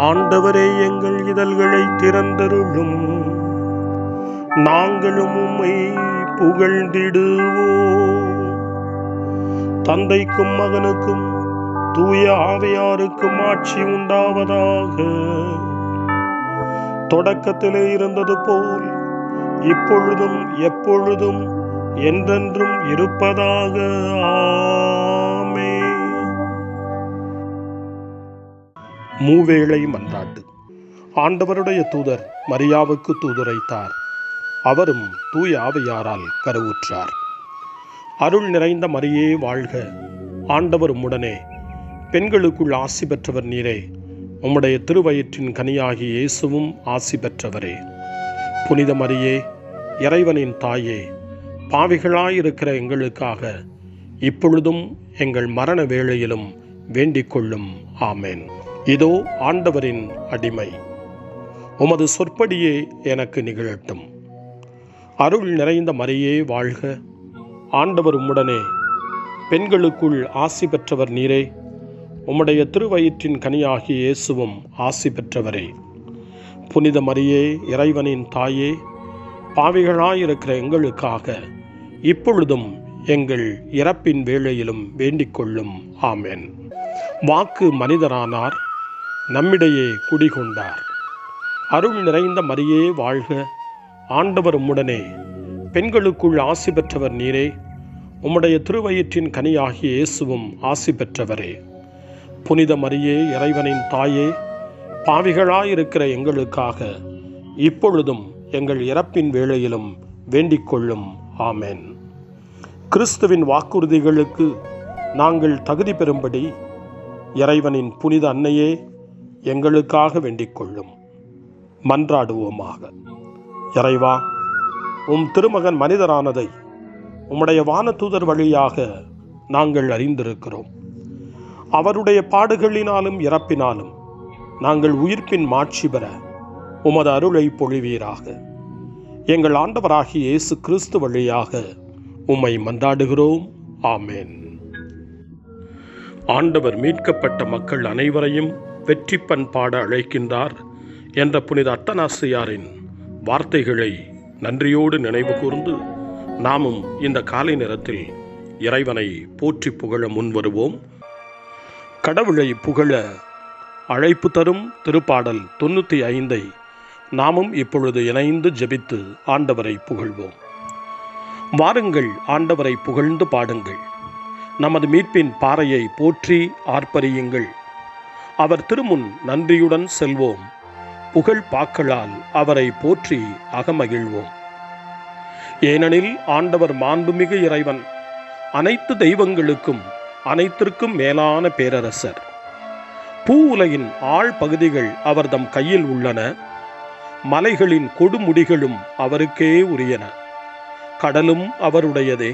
ஆண்டவரே, எங்கள் இதழ்களை திறந்தருளும், நாங்களும் உம்மை புகழ்ந்திடுவோம். தந்தைக்கும் மகனுக்கும் தூய ஆவியாருக்கும் ஆட்சி உண்டாவதாக. தொடக்கத்திலே இருந்தது போல் இப்பொழுதும் எப்பொழுதும் என்றென்றும் இருப்பதாக. ஆமென். மூவேளை மன்றாட்டு. ஆண்டவருடைய தூதர் மரியாவுக்கு தூதுரைத்தார். அவரும் தூய ஆவியாரால் கருவுற்றார். அருள் நிறைந்த மரியே வாழ்க, ஆண்டவர் உம்முடனே, பெண்களுக்குள் ஆசி பெற்றவர் நீரே, உம்முடைய திருவயிற்றின் கனியாகி இயேசுவும் ஆசி பெற்றவரே. புனித மரியே, இறைவனின் தாயே, பாவிகளாயிருக்கிற எங்களுக்காக இப்பொழுதும் எங்கள் மரண வேளையிலும் வேண்டிக் கொள்ளும். ஆமென். இதோ ஆண்டவரின் அடிமை, உமது சொற்படியே எனக்கு நிகழட்டும். அருள் நிறைந்த மரியே வாழ்க, ஆண்டவர் உம்முடனே, பெண்களுக்குள் ஆசி பெற்றவர் நீரே, உம்முடைய திருவயிற்றின் கனியாகிய இயேசுவும் ஆசி பெற்றவரே. புனித மரியே, இறைவனின் தாயே, பாவிகளாயிருக்கிற எங்களுக்காக இப்பொழுதும் எங்கள் இறப்பின் வேளையிலும் வேண்டிக் கொள்ளும். ஆமென். வாக்கு மனிதரானார், நம்மிடையே குடிகொண்டார். அருள் நிறைந்த மரியே வாழ்க, ஆண்டவர் உம்முடனே, பெண்களுக்குள் ஆசி பெற்றவர் நீரே, உம்முடைய திருவயிற்றின் கனியாகிய இயேசுவும் ஆசி பெற்றவரே. புனித மரியே, இறைவனின் தாயே, பாவிகளாயிருக்கிற எங்களுக்காக இப்பொழுதும் எங்கள் இறப்பின் வேளையிலும் வேண்டிக் கொள்ளும். ஆமென். கிறிஸ்துவின் வாக்குறுதிகளுக்கு நாங்கள் தகுதி பெறும்படி இறைவனின் புனித அன்னையே, எங்களுக்காக வேண்டிக் கொள்ளும். மன்றாடுவோமாக. இறைவா, உம் திருமகன் மனிதரானதை உம்முடைய வானதூதர் வழியாக நாங்கள் அறிந்திருக்கிறோம். அவருடைய பாடுகளினாலும் இறப்பினாலும் நாங்கள் உயிர்ப்பின் மாட்சி பெற உமது அருளை பொழிவீராக. எங்கள் ஆண்டவராகிய இயேசு கிறிஸ்து வழியாக உம்மை மன்றாடுகிறோம். ஆமென். ஆண்டவர் மீட்கப்பட்ட மக்கள் அனைவரையும் வெற்றி பண்பாட அழைக்கின்றார் என்ற புனித அத்தனாசியாரின் வார்த்தைகளை நன்றியோடு நினைவு கூர்ந்து நாமும் இந்த காலை நேரத்தில் இறைவனை போற்றி புகழ முன்வருவோம். கடவுளை புகழ அழைப்பு தரும் திருப்பாடல் 95 நாமும் இப்பொழுது இணைந்து ஜெபித்து ஆண்டவரை புகழ்வோம். வாருங்கள், ஆண்டவரை புகழ்ந்து பாடுங்கள். நமது மீட்பின் பாறையை போற்றி ஆர்ப்பரியுங்கள். அவர் திருமுன் நன்றியுடன் செல்வோம். புகழ் பாக்களால் அவரை போற்றி அகமகிழ்வோம். ஏனெனில் ஆண்டவர் மாண்புமிகு இறைவன், அனைத்து தெய்வங்களுக்கும் அனைத்திற்கும் மேலான பேரரசர். பூ உலகின் ஆழ் பகுதிகள் அவர்தம் கையில் உள்ளன. மலைகளின் கொடுமுடிகளும் அவருக்கே உரியன. கடலும் அவருடையதே,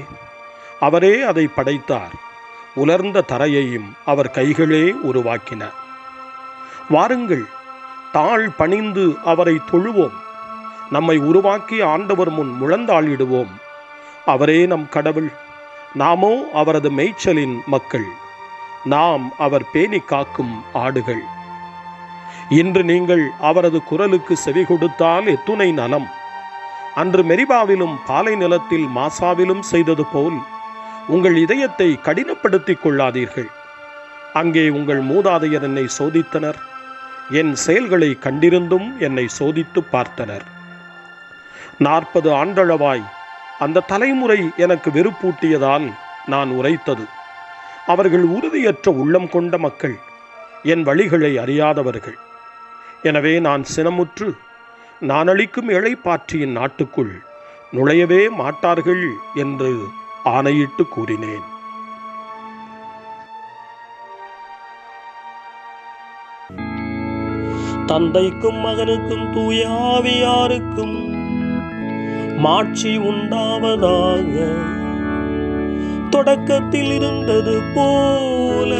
அவரே அதை படைத்தார். உலர்ந்த தரையையும் அவர் கைகளே உருவாக்கின. வாருங்கள், தாழ் பணிந்து அவரை தொழுவோம். நம்மை உருவாக்கிய ஆண்டவர் முன் முழந்தாளிடுவோம். அவரே நம் கடவுள், நாமோ அவரது மேய்ச்சலின் மக்கள். நாம் அவர் பேணி காக்கும் ஆடுகள். இன்று நீங்கள் அவரது குரலுக்கு செவி கொடுத்தால் எத்துணை நலம். அன்று மெரிபாவிலும் பாலை நிலத்தில் மாசாவிலும் செய்தது போல் உங்கள் இதயத்தை கடினப்படுத்திக் கொள்ளாதீர்கள். அங்கே உங்கள் மூதாதையர் என்னை சோதித்தனர். என் செயல்களை கண்டிருந்தும் என்னை சோதித்து பார்த்தனர். 40 ஆண்டளவாய் அந்த தலைமுறை எனக்கு வெறுப்பூட்டியதால் நான் உரைத்தது. அவர்கள் உறுதியற்ற உள்ளம் கொண்ட மக்கள், என் வழிகளை அறியாதவர்கள். எனவே நான் சினமுற்று, நான் அளிக்கும் இளைப்பாற்றியின் நாட்டுக்குள் நுழையவே மாட்டார்கள் என்று ஆணையிட்டு கூறினேன். தந்தைக்கும் மகனுக்கும் தூய ஆவியாருக்கும் மாட்சி உண்டாவதாக. தொடக்கத்தில் இருந்தது போல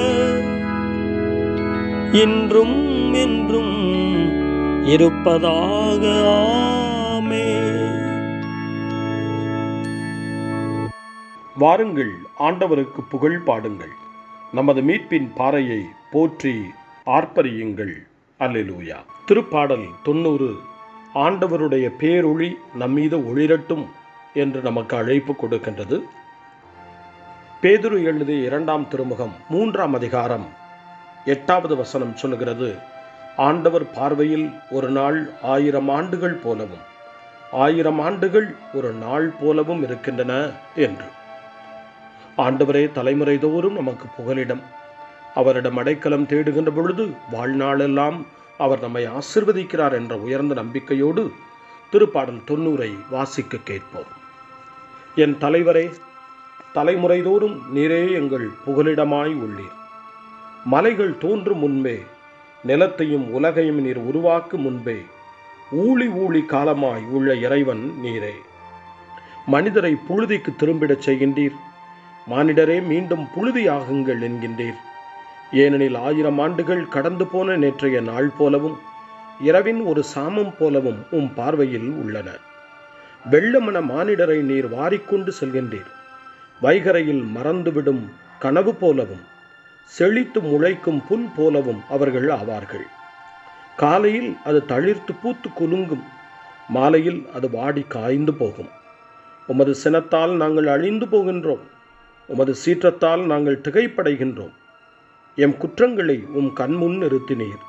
இன்றும் என்றும் இருப்பதாக. ஆமென். வாருங்கள், ஆண்டவருக்கு புகழ் பாடுங்கள். நமது மீட்பின் பாறையை போற்றி ஆர்ப்பரியுங்கள். அல்லேலூயா. திருப்பாடல் 90 ஆண்டவருடைய பேரொளி நம்மீது ஒளிரட்டும் என்று நமக்கு அழைப்பு கொடுக்கின்றது. பேதுரு எழுதிய 2ஆம் திருமுகம் 3ஆம் அதிகாரம் 8வது வசனம் சொல்லுகிறது, ஆண்டவர் பார்வையில் ஒரு நாள் 1000 ஆண்டுகள் போலவும் 1000 ஆண்டுகள் ஒரு நாள் போலவும் இருக்கின்றன என்று. ஆண்டவரே தலைமுறை தோறும் நமக்கு புகலிடம். அவரிடம் அடைக்கலம் தேடுகின்ற பொழுது வாழ்நாளெல்லாம் அவர் நம்மை ஆசீர்வதிக்கிறார் என்ற உயர்ந்த நம்பிக்கையோடு திருப்பாடல் 90 வாசிக்க கேட்போம். என் தலைவரே, தலைமுறை தோறும் நீரே எங்கள் புகலிடமாய் உள்ளீர். மலைகள் தோன்றும் முன்பே, நிலத்தையும் உலகையும் நீர் உருவாக்கும் முன்பே ஊழி ஊழி காலமாய் உள்ள இறைவன் நீரே. மனிதரை புழுதிக்கு திரும்பிடச் செய்கின்றீர். மானிடரே, மீண்டும் புழுதியாகுங்கள் என்கின்றீர். ஏனெனில் 1000 ஆண்டுகள் கடந்து போன நேற்றைய நாள் போலவும் இரவின் ஒரு சாமம் போலவும் உம் பார்வையில் உள்ளன. வெள்ளமென மானிடரை நீர் வாரிக்கொண்டு செல்கின்றீர். வைகரையில் மறந்துவிடும் கனவு போலவும் செழித்து முளைக்கும் புல் போலவும் அவர்கள் ஆவார்கள். காலையில் அது தளிர்த்து பூத்து குலுங்கும், மாலையில் அது வாடி காய்ந்து போகும். உமது சினத்தால் நாங்கள் அழிந்து போகின்றோம். உமது சீற்றத்தால் நாங்கள் திகைப்படைகின்றோம். எம் குற்றங்களை உம் கண்முன் நிறுத்தினீர்.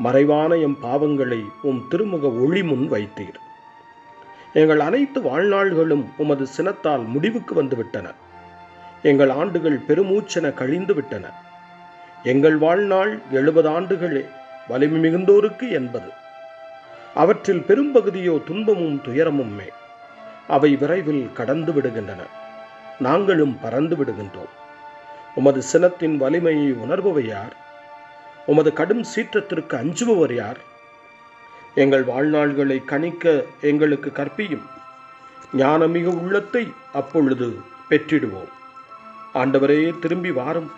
மறைவான எம் பாவங்களை உம் திருமுக ஒளி முன் வைத்தீர். எங்கள் அனைத்து வாழ்நாள்களும் உமது சினத்தால் முடிவுக்கு வந்துவிட்டன. எங்கள் ஆண்டுகள் பெருமூச்சென கழிந்து விட்டன. எங்கள் வாழ்நாள் 70 ஆண்டுகளே, வலிமை மிகுந்தோருக்கு 80. அவற்றில் பெரும்பகுதியோ துன்பமும் துயரமுமே. அவை விரைவில் கடந்து விடுகின்றன. நாங்களும் பறந்து விடுகின்றோம். உமது சினத்தின் வலிமையை உணர்பவர் யார்? உமது கடும் சீற்றத்திற்கு அஞ்சுபவர் யார்? எங்கள் வாழ்நாள்களை கணிக்க எங்களுக்கு கற்பியும். ஞானமிகு உள்ளத்தை அப்பொழுது பெற்றிடுவோம். ஆண்டவரே, திரும்பி வாரும்.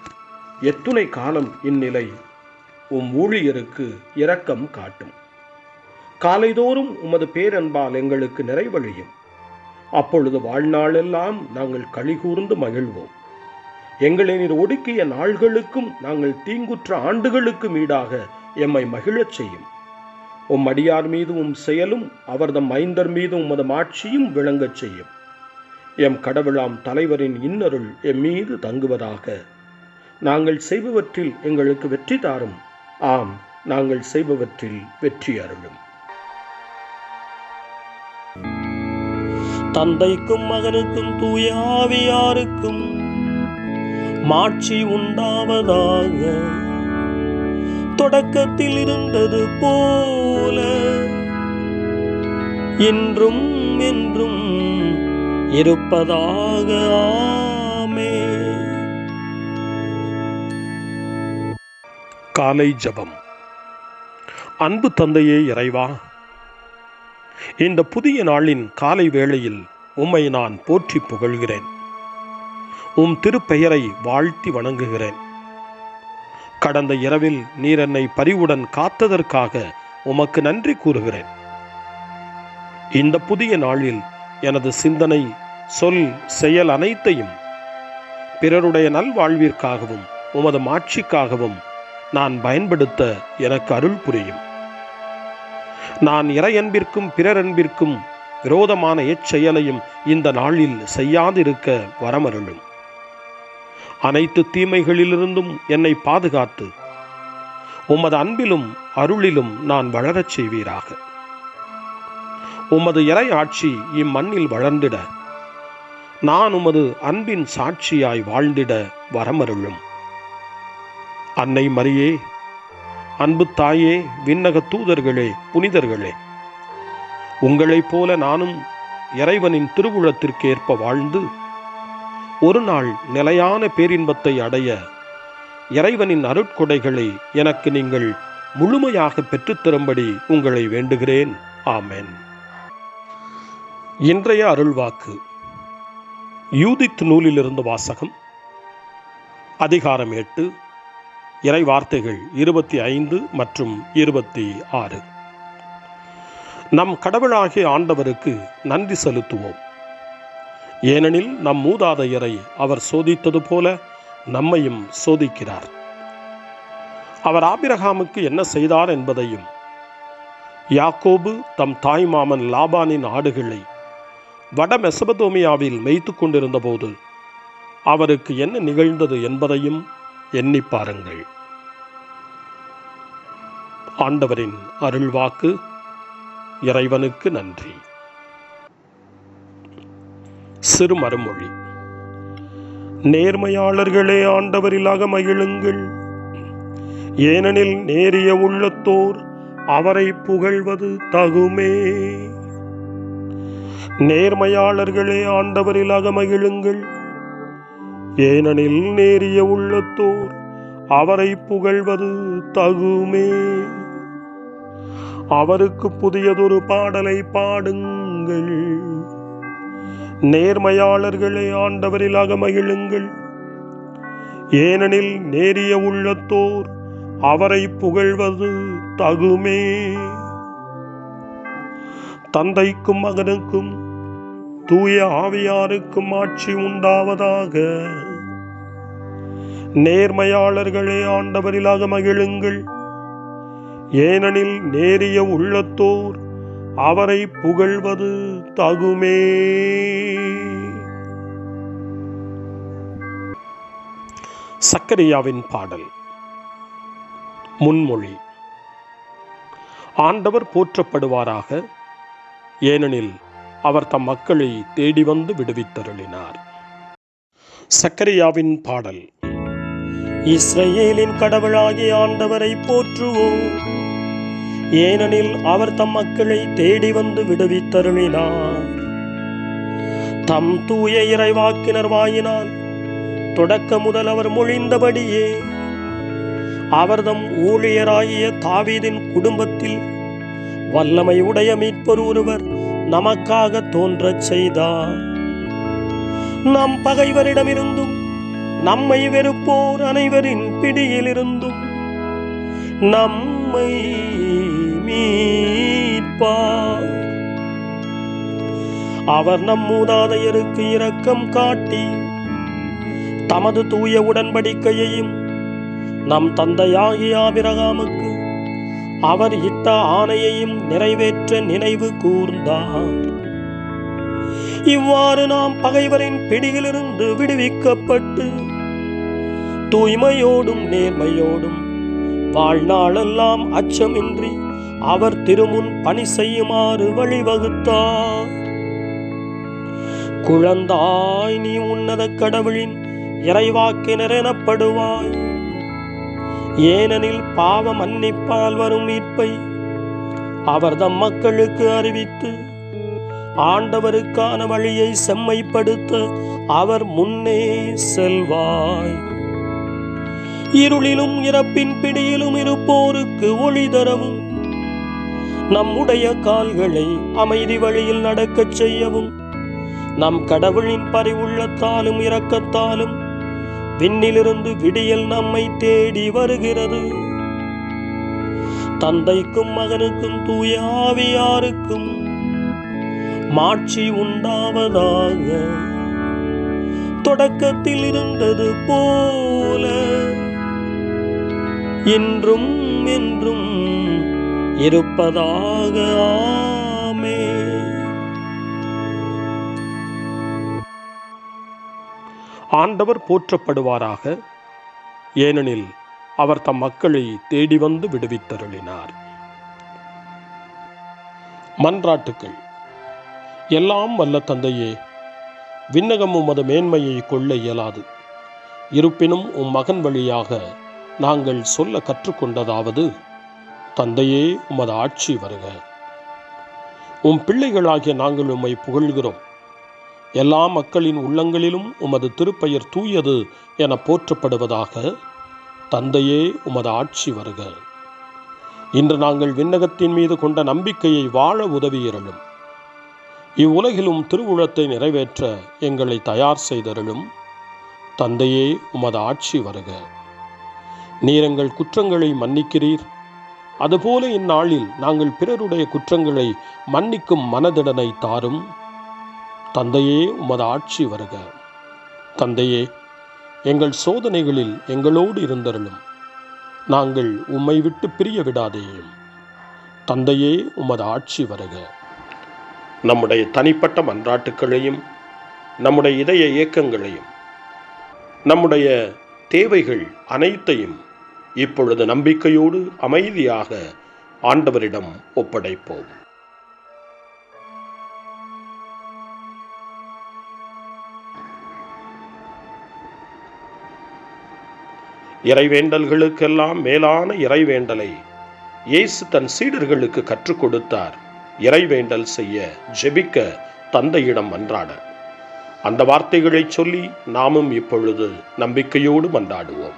எத்துணை காலம் இந்நிலை? உம் ஊழியருக்கு இரக்கம் காட்டும். காலைதோறும் உமது பேரன்பால் எங்களுக்கு நிறைவழியும். அப்பொழுது வாழ்நாளெல்லாம் நாங்கள் களிகூர்ந்து மகிழ்வோம். எங்களை நீர் ஒடுக்கிய நாள்களுக்கும் நாங்கள் தீங்குற்ற ஆண்டுகளுக்கும் ஈடாக எம்மை மகிழச் செய்யும். உம் அடியார் மீது உம் செயலும் அவர்தம் மைந்தர் மீது உமது மாட்சியும் விளங்கச் செய்யும். எம் கடவுளாம் தலைவரின் இன்னருள் எம் மீது தங்குவதாக. நாங்கள் செய்பவற்றில் எங்களுக்கு வெற்றி தாரும். ஆம், நாங்கள் செய்பவற்றில் வெற்றி அருளும். தந்தைக்கும் மகனுக்கும் தூய ஆவியாருக்கும் மாட்சி உண்டாவதாக. தொடக்கத்தில் இருந்தது போல இன்றும் என்றும் இருப்பதாக. ஆமென். காலை ஜெபம். அன்பு தந்தையே இறைவா, இந்த புதிய நாளின் காலை வேளையில் உம்மை நான் போற்றி புகழ்கிறேன். உம் திருப்பெயரை வாழ்த்தி வணங்குகிறேன். கடந்த இரவில் நீர் என்னை பரிவுடன் காத்ததற்காக உமக்கு நன்றி கூறுகிறேன். இந்த புதிய நாளில் எனது சிந்தனை, சொல், செயல் அனைத்தையும் பிறருடைய நல்வாழ்விற்காகவும் உமது மாட்சிக்காகவும் நான் பயன்படுத்த எனக்கு அருள் புரியும். நான் இறையன்பிற்கும் பிறரன்பிற்கும் விரோதமான எச்செயலையும் இந்த நாளில் செய்யாதிருக்க வரமருளும். அனைத்து தீமைகளிலிருந்தும் என்னை பாதுகாத்து உமது அன்பிலும் அருளிலும் நான் வளரச் செய்வீராக. உமது இறை ஆட்சி இம்மண்ணில் வளர்ந்திட நான் உமது அன்பின் சாட்சியாய் வாழ்ந்திட வரமருளும். அன்னை மரியே, அன்பு தாயே, விண்ணக தூதர்களே, புனிதர்களே, உங்களைப் போல நானும் இறைவனின் திருவுளத்திற்கு ஏற்ப வாழ்ந்து ஒரு நாள் நிலையான பேரின்பத்தை அடைய இறைவனின் அருட்கொடைகளை எனக்கு நீங்கள் முழுமையாக பெற்றுத்தரும்படி உங்களை வேண்டுகிறேன். ஆமென். இன்றைய அருள்வாக்கு யூதித் நூலிலிருந்து வாசகம். அதிகாரம் 8, இறை வார்த்தைகள் 25 மற்றும் 26. நம் கடவுளாகிய ஆண்டவருக்கு நன்றி செலுத்துவோம். ஏனெனில் நம் மூதாதையரை அவர் சோதித்தது போல நம்மையும் சோதிக்கிறார். அவர் ஆபிரகாமுக்கு என்ன செய்தார் என்பதையும், யாக்கோபு தம் தாய் மாமன் லாபானின் ஆடுகளை வட மெசபதோமியாவில் மேய்த்து கொண்டிருந்த போது அவருக்கு என்ன நிகழ்ந்தது என்பதையும் எண்ணி பாருங்கள். ஆண்டவரின் அருள்வாக்கு. இறைவனுக்கு நன்றி. சிறுமறுமொழி. நேர்மையாளர்களே, ஆண்டவரிலாக மகிழுங்கள், ஏனெனில் நேரிய உள்ளத்தோர் அவரை புகழ்வது தகுமே. நேர்மையாளர்களே, ஆண்டவரிலாக மகிழுங்கள், ஏனெனில் நேரிய உள்ளத்தோர் அவரை புகழ்வது தகுமே. அவருக்கு புதியதொரு பாடலை பாடுங்கள். நேர்மையாளர்களே, ஆண்டவரிலாக மகிழுங்கள், ஏனெனில் நேரிய உள்ளத்தோர் அவரை புகழ்வது தகுமே. தந்தைக்கும் மகனுக்கும் தூய ஆவியாருக்கும் ஆட்சி உண்டாவதாக. நேர்மையாளர்களே, ஆண்டவரிலாக மகிழுங்கள், ஏனெனில் நேரிய உள்ளத்தோர் அவரை புகழ்வது தகுமே. சக்கரியாவின் பாடல். முன்மொழி. ஆண்டவர் போற்றப்படுவாராக, ஏனெனில் அவர் தம் மக்களை தேடி வந்து விடுவித்தருளினார். சக்கரியாவின் பாடல். இஸ்ரவேலின் கடவுளாகிய ஆண்டவரை போற்றுவோம், ஏனெனில் அவர் தம் மக்களை தேடி வந்து விடுவித்தருளினார். தம் தூய இறைவாக்கினர் வாயினால் தொடக்க முதல் அவர் மொழிந்தபடியே அவர்தம் ஊழியராகிய தாவீதின் குடும்பத்தில் வல்லமை உடைய மீட்பர் ஒருவர் நமக்காக தோன்றச் செய்தார். நம் பகைவரிடமிருந்தும் நம்மை வெறுப்போர் அனைவரின் பிடியிலிருந்தும் நம்மை மீட்பார். அவர் நம் மூதாதையருக்கு இரக்கம் காட்டி தமது தூய உடன்படிக்கையையும் நம் தந்தையாகிய ஆபிரகாமுக்கு அவர் இட்ட ஆணையையும் நிறைவேற்ற நினைவு கூர்ந்தார். இவ்வாறு நாம் பகைவரின் பிடியிலிருந்து விடுவிக்கப்பட்டு தூய்மையோடும் நேர்மையோடும் வாழ்நாளெல்லாம் அச்சமின்றி அவர் திருமுன் பணி செய்யுமாறு வழிவகுத்தார். குழந்தாய், நீ உன்னத கடவுளின் இறைவாக்கினர் எனப்படுவாய், ஏனெனில் பாவ மன்னிப்பால் வரும் மீட்பை அவர் தம் மக்களுக்கு அறிவித்து ஆண்டவருக்கான வழியை செம்மைப்படுத்த அவர் முன்னே செல்வாய். இருளிலும் இறப்பின் பிடியிலும் இருப்போருக்கு ஒளி தரவும் நம்முடைய கால்களை அமைதி வழியில் நடக்கச் செய்யவும் நம் கடவுளின் பரிவுள்ளத்தாலும் இரக்கத்தாலும் விண்ணிலிருந்து விடியல் நம்மை தேடி வருகிறது. தந்தைக்கும் மகனுக்கும் தூய ஆவியாருக்கும் மாட்சி உண்டாவதாக. தொடக்கத்தில் இருந்தது போல இன்றும் என்றும் இருப்பதாக. ஆமென். ஆண்டவர் போற்றப்படுவாராக, ஏனெனில் அவர் தம் மக்களை தேடி வந்து விடுவித்தருளினார். மன்றாட்டுக்கள். எல்லாம் வல்ல தந்தையே, விண்ணகம் உமது மேன்மையை கொள்ள இயலாது. இருப்பினும் உம் மகன் வழியாக நாங்கள் சொல்ல கற்றுக்கொண்டதாவது, தந்தையே, உமது ஆட்சி வருக. உம் பிள்ளைகளாகிய நாங்கள் உம்மை புகழ்கிறோம். எல்லா மக்களின் உள்ளங்களிலும் உமது திருப்பெயர் தூயது என போற்றப்படுவதாக. தந்தையே, உமது ஆட்சி வருக. இன்று நாங்கள் விண்ணகத்தின் மீது கொண்ட நம்பிக்கையை வாழ உதவியருளும். இவ்வுலகிலும் திருவுளத்தை நிறைவேற்ற எங்களை தயார் செய்தருளும். தந்தையே, உமது ஆட்சி வருக. நீர் எங்கள் குற்றங்களை மன்னிக்கிறீர், அதுபோல இந்நாளில் நாங்கள் பிறருடைய குற்றங்களை மன்னிக்கும் மனதிடனை தாரும். தந்தையே, உமது ஆட்சி வருக. தந்தையே, எங்கள் சோதனைகளில் எங்களோடு இருந்தருளும். நாங்கள் உம்மை விட்டு பிரிய விடாதேயும். தந்தையே, உமது ஆட்சி வருக. நம்முடைய தனிப்பட்ட மன்றாட்டுக்களையும் நம்முடைய இதய இயக்கங்களையும் நம்முடைய தேவைகள் அனைத்தையும் இப்பொழுது நம்பிக்கையோடு அமைதியாக ஆண்டவரிடம் ஒப்படைப்போம். இறைவேண்டல்களுக்கெல்லாம் மேலான இறைவேண்டலை இயேசு தன் சீடர்களுக்கு கற்றுக் கொடுத்தார். இறைவேண்டல் செய்ய, ஜெபிக்க, தந்தையிடம் மன்றாட. அந்த வார்த்தைகளை சொல்லி நாமும் இப்பொழுது நம்பிக்கையோடு மன்றாடுவோம்.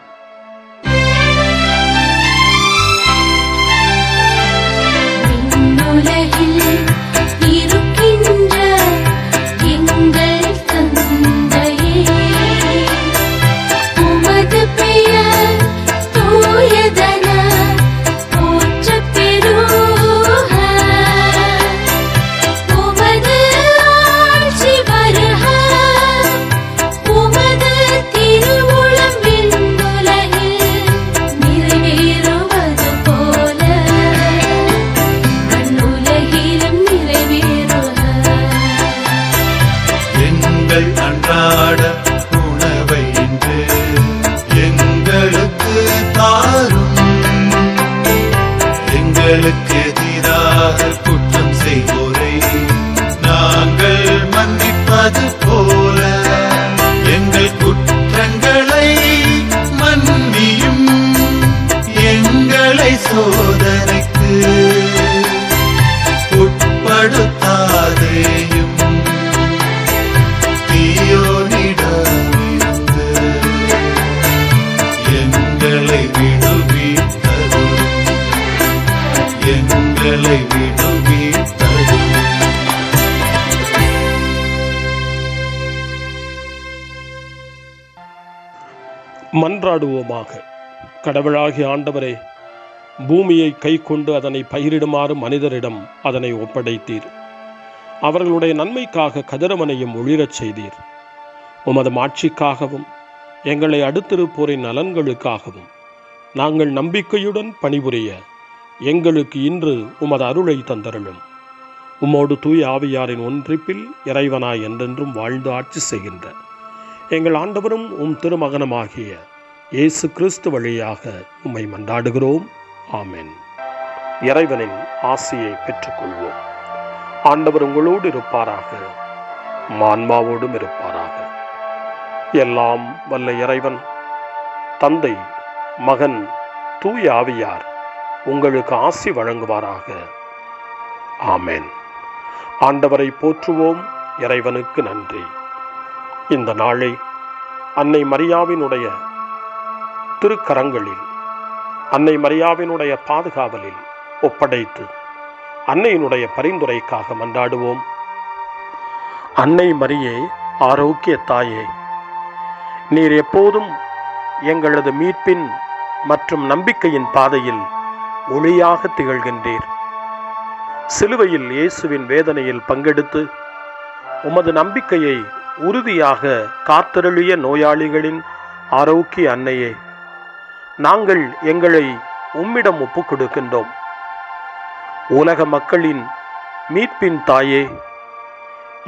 அன்றாட உணவை இன்று எங்களுக்கு தாரும். எங்களுக்கு எதிராக குற்றம் செய்வோரை நாங்கள் மன்னிப்பது போல எங்கள் குற்றங்களை மன்னியும். எங்களை சோதனைக்கு உட்படுத்தாதேயும். எங்களை விடுவித்தருளும். மன்றாடுவோமாக. கடவுளாகிய ஆண்டவரே, பூமியை கை கொண்டு அதனை பயிரிடுமாறு மனிதரிடம் அதனை ஒப்படைத்தீர். அவர்களுடைய நன்மைக்காக கதிரவனையும் ஒளிரச் செய்தீர். உமது மாட்சிக்காகவும் எங்களை அடுத்திருப்போரின் நலன்களுக்காகவும் நாங்கள் நம்பிக்கையுடன் பணிபுரிய எங்களுக்கு இன்று உமது அருளை தந்தருளும். உம்மோடு தூய ஆவியாரின் ஒன்றிப்பில் இறைவனாய் என்றென்றும் வாழ்ந்து ஆட்சி செய்கின்ற எங்கள் ஆண்டவரும் திருமகனுமாகிய இயேசு கிறிஸ்து வழியாக உம்மை மன்றாடுகிறோம். ஆமென். இறைவனின் ஆசியை பெற்றுக்கொள்வோம். ஆண்டவர் உங்களோடு இருப்பாராக, ஆன்மாவோடும் இருப்பாராக. எல்லாம் வல்ல இறைவன் தந்தை, மகன், தூய ஆவியார் உங்களுக்கு ஆசி வழங்குவாராக. ஆமென். ஆண்டவரை போற்றுவோம். இறைவனுக்கு நன்றி. இந்த நாளை அன்னை மரியாவினுடைய திருக்கரங்களில், அன்னை மரியாவினுடைய பாதுகாவலில் ஒப்படைத்து அன்னையினுடைய பரிந்துரைக்காக மன்றாடுவோம். அன்னை மரியே, ஆரோக்கிய தாயே, நீர் எப்போதும் எங்களது மீட்பின் மற்றும் நம்பிக்கையின் பாதையில் ஒளியாக திகழ்கின்றீர். சிலுவையில் இயேசுவின் வேதனையில் பங்கெடுத்து உமது நம்பிக்கையை உறுதியாக காத்தருளிய நோயாளிகளின் ஆரோக்கிய அன்னையே, நாங்கள் எங்களை உம்மிடம் ஒப்புக் கொடுக்கின்றோம். உலக மக்களின் மீட்பின் தாயே,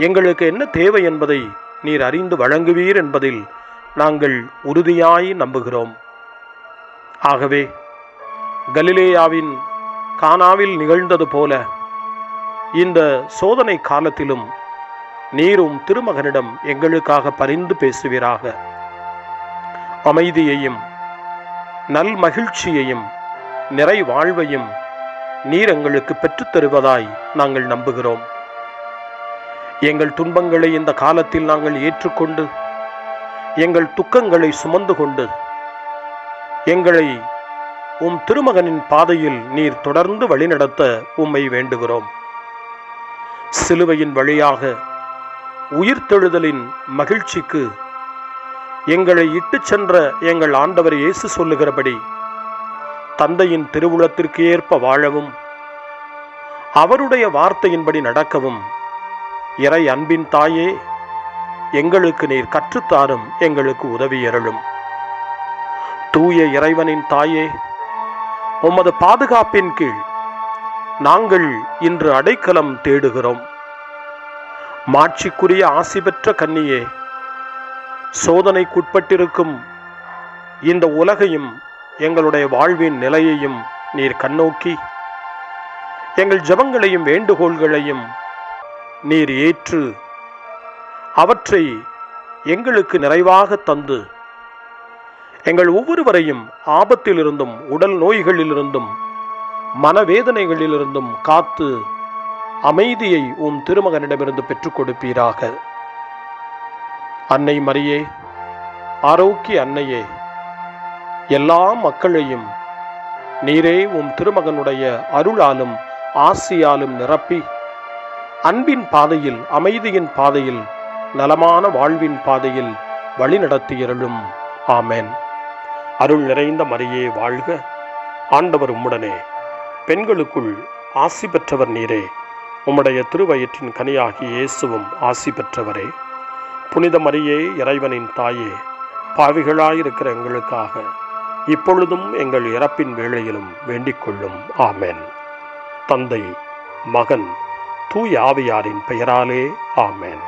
எங்களுக்கு என்ன தேவை என்பதை நீர் அறிந்து வழங்குவீர் என்பதில் நாங்கள் உறுதியாய் நம்புகிறோம். ஆகவே கலிலேயாவின் கானாவில் நிகழ்ந்தது போல இந்த சோதனை காலத்திலும் நீரும் திருமகனிடம் எங்களுக்காக பரிந்து பேசுவீராக. அமைதியையும் நல் மகிழ்ச்சியையும் நிறை வாழ்வையும் நீர் எங்களுக்கு பெற்றுத் தருவதாய் நாங்கள் நம்புகிறோம். எங்கள் துன்பங்களை இந்த காலத்தில் நாங்கள் ஏற்றுக்கொண்டு எங்கள் துக்கங்களை சுமந்து கொண்டு எங்களை திருமகனின் பாதையில் நீர் தொடர்ந்து வழிநடத்த உம்மை வேண்டுகிறோம். சிலுவையின் வழியாக உயிர்த்தெழுதலின் மகிழ்ச்சிக்கு எங்களை இட்டுச் சென்ற எங்கள் ஆண்டவர் இயேசு சொல்லுகிறபடி தந்தையின் திருவுளத்திற்கு ஏற்ப வாழவும் அவருடைய வார்த்தையின்படி நடக்கவும் இறை அன்பின் தாயே, எங்களுக்கு நீர் கற்றுத்தாரும், எங்களுக்கு உதவி அருளும். தூய இறைவனின் தாயே, உமது பாதுகாப்பின் கீழ் நாங்கள் இன்று அடைக்கலம் தேடுகிறோம். மாட்சிக்குரிய ஆசி பெற்ற கன்னியே, சோதனைக்குட்பட்டிருக்கும் இந்த உலகையும் எங்களுடைய வாழ்வின் நிலையையும் நீர் கண்ணோக்கி எங்கள் ஜெபங்களையும் வேண்டுகோள்களையும் நீர் ஏற்று அவற்றை எங்களுக்கு நிறைவாக தந்து எங்கள் ஒவ்வொருவரையும் ஆபத்திலிருந்தும் உடல் நோய்களிலிருந்தும் மனவேதனைகளிலிருந்தும் காத்து அமைதியை உம் திருமகனிடமிருந்து பெற்றுக் கொடுப்பீராக. அன்னை மரியே, ஆரோக்கிய அன்னையே, எல்லா மக்களையும் நீரே உம் திருமகனுடைய அருளாலும் ஆசியாலும் நிரப்பி அன்பின் பாதையில், அமைதியின் பாதையில், நலமான வாழ்வின் பாதையில் வழிநடத்தியருளும். ஆமென். அருள் நிறைந்த மரியே வாழ்க, ஆண்டவர் உம்முடனே, பெண்களுக்குள் ஆசி பெற்றவர் நீரே, உம்முடைய திருவயிற்றின் கனியாகிய இயேசுவும் ஆசி பெற்றவரே. புனித மரியே, இறைவனின் தாயே, பாவிகளாயிருக்கிற எங்களுக்காக இப்பொழுதும் எங்கள் இறப்பின் வேளையிலும் வேண்டிக் கொள்ளும். ஆமென். தந்தை, மகன், தூய ஆவியாரின் பெயராலே ஆமென்.